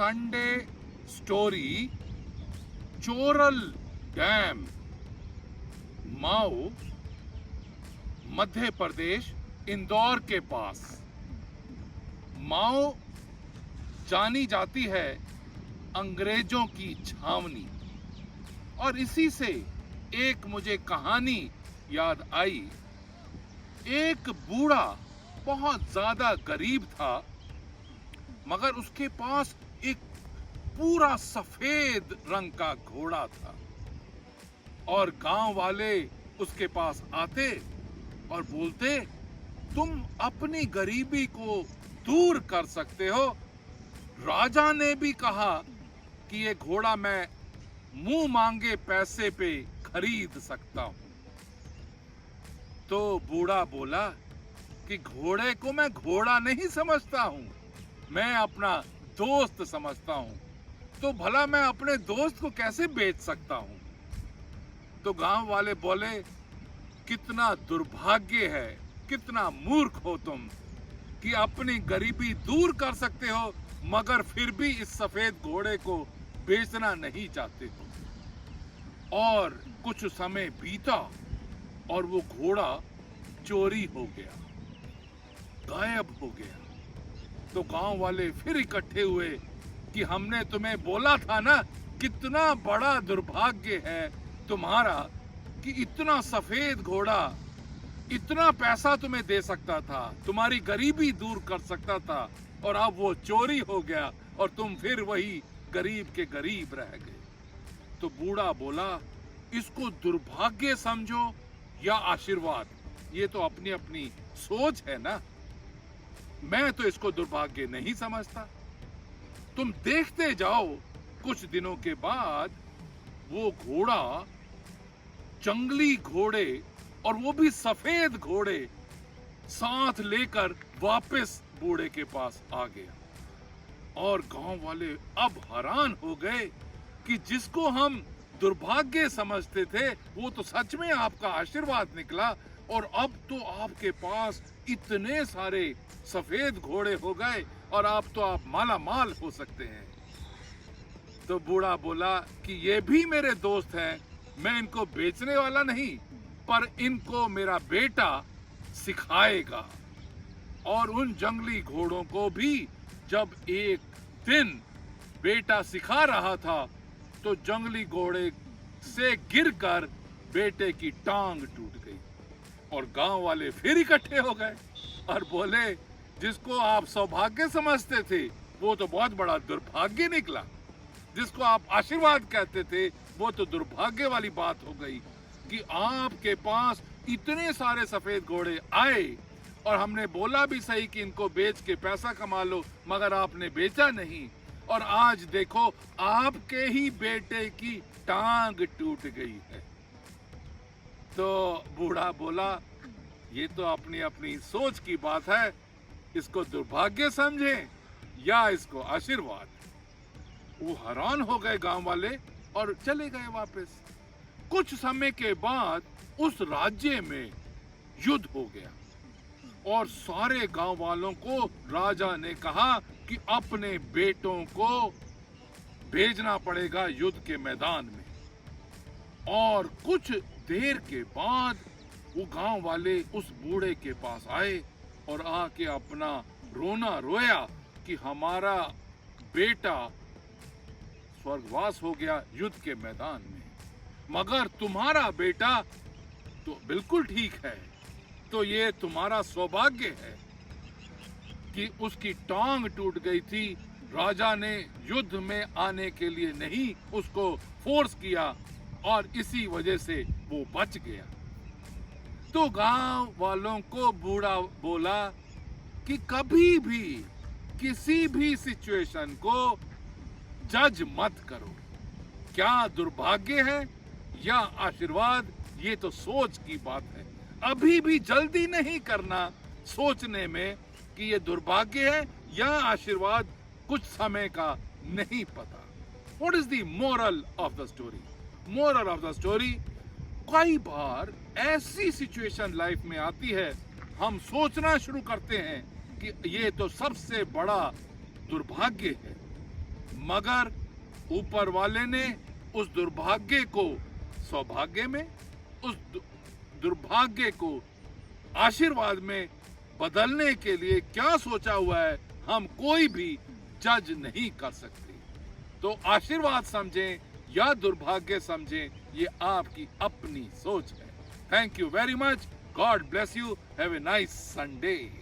Sunday story Choral dam, माओ, मध्य प्रदेश, इंदौर के पास। माओ जानी जाती है अंग्रेजों की छावनी, और इसी से एक मुझे कहानी याद आई। एक बूढ़ा बहुत ज्यादा गरीब था, मगर उसके पास एक पूरा सफेद रंग का घोड़ा था, और गांव वाले उसके पास आते और बोलते, तुम अपनी गरीबी को दूर कर सकते हो। राजा ने भी कहा कि ये घोड़ा मैं मुंह मांगे पैसे पे खरीद सकता हूं। तो बूढ़ा बोला कि घोड़े को मैं घोड़ा नहीं समझता हूं, मैं अपना दोस्त समझता हूं, तो भला मैं अपने दोस्त को कैसे बेच सकता हूं। तो गांव वाले बोले, कितना दुर्भाग्य है, कितना मूर्ख हो तुम कि अपनी गरीबी दूर कर सकते हो, मगर फिर भी इस सफेद घोड़े को बेचना नहीं चाहते हो। और कुछ समय बीता और वो घोड़ा चोरी हो गया, गायब हो गया। तो गांव वाले फिर इकट्ठे हुए कि हमने तुम्हें बोला था ना, कितना बड़ा दुर्भाग्य है तुम्हारा कि इतना सफेद घोड़ा इतना पैसा तुम्हें दे सकता था, तुम्हारी गरीबी दूर कर सकता था, और अब वो चोरी हो गया और तुम फिर वही गरीब के गरीब रह गए। तो बूढ़ा बोला, इसको दुर्भाग्य समझो या आशीर्वाद, ये तो अपनी अपनी सोच है ना। मैं तो इसको दुर्भाग्य नहीं समझता। तुम देखते जाओ, कुछ दिनों के बाद वो घोड़ा, जंगली घोड़े और वो भी सफेद घोड़े साथ लेकर वापस बूढ़े के पास आ गया। और गांव वाले अब हैरान हो गए कि जिसको हम दुर्भाग्य समझते थे वो तो सच में आपका आशीर्वाद निकला, और अब तो आपके पास इतने सारे सफेद घोड़े हो गए और अब तो आप माला माल हो सकते हैं। तो बूढ़ा बोला कि ये भी मेरे दोस्त हैं, मैं इनको बेचने वाला नहीं, पर इनको मेरा बेटा सिखाएगा। और उन जंगली घोड़ों को भी जब एक दिन बेटा सिखा रहा था तो जंगली घोड़े से गिरकर बेटे की टांग टूट गई, और गांव वाले फिर इकट्ठे हो गए और बोले, जिसको आप सौभाग्य समझते थे वो तो बहुत बड़ा दुर्भाग्य निकला, जिसको आप आशीर्वाद कहते थे वो तो दुर्भाग्य वाली बात हो गई कि आपके पास इतने सारे सफेद घोड़े आए और हमने बोला भी सही कि इनको बेच के पैसा कमा लो, मगर आपने बेचा नहीं, और आज देखो आपके ही बेटे की टांग टूट गई है। तो बूढ़ा बोला, ये तो अपनी अपनी सोच की बात है, इसको दुर्भाग्य समझें या इसको आशीर्वाद। वो हैरान हो गए गांव वाले और चले गए वापस। कुछ समय के बाद उस राज्य में युद्ध हो गया और सारे गांव वालों को राजा ने कहा कि अपने बेटों को भेजना पड़ेगा युद्ध के मैदान में। और कुछ देर के बाद वो गांव वाले उस बूढ़े के पास आए और आके अपना रोना रोया कि हमारा बेटा स्वर्गवास हो गया युद्ध के मैदान में, मगर तुम्हारा बेटा तो बिल्कुल ठीक है, तो ये तुम्हारा सौभाग्य है कि उसकी टांग टूट गई थी, राजा ने युद्ध में आने के लिए नहीं उसको फोर्स किया और इसी वजह से वो बच गया। तो गांव वालों को बूढ़ा बोला कि कभी भी किसी भी सिचुएशन को जज मत करो, क्या दुर्भाग्य है या आशीर्वाद, ये तो सोच की बात है। अभी भी जल्दी नहीं करना सोचने में कि ये दुर्भाग्य है या आशीर्वाद, कुछ समय का नहीं पता। What is the moral of the story? Moral of the story, कई बार ऐसी सिचुएशन लाइफ में आती है, हम सोचना शुरू करते हैं कि ये तो सबसे बड़ा दुर्भाग्य है, मगर ऊपर वाले ने उस दुर्भाग्य को सौभाग्य में, उस दुर्भाग्य को आशीर्वाद में बदलने के लिए क्या सोचा हुआ है, हम कोई भी जज नहीं कर सकते। तो आशीर्वाद समझें या दुर्भाग्य समझें, ये आपकी अपनी सोच है। Thank you very much. God bless you. Have a nice Sunday.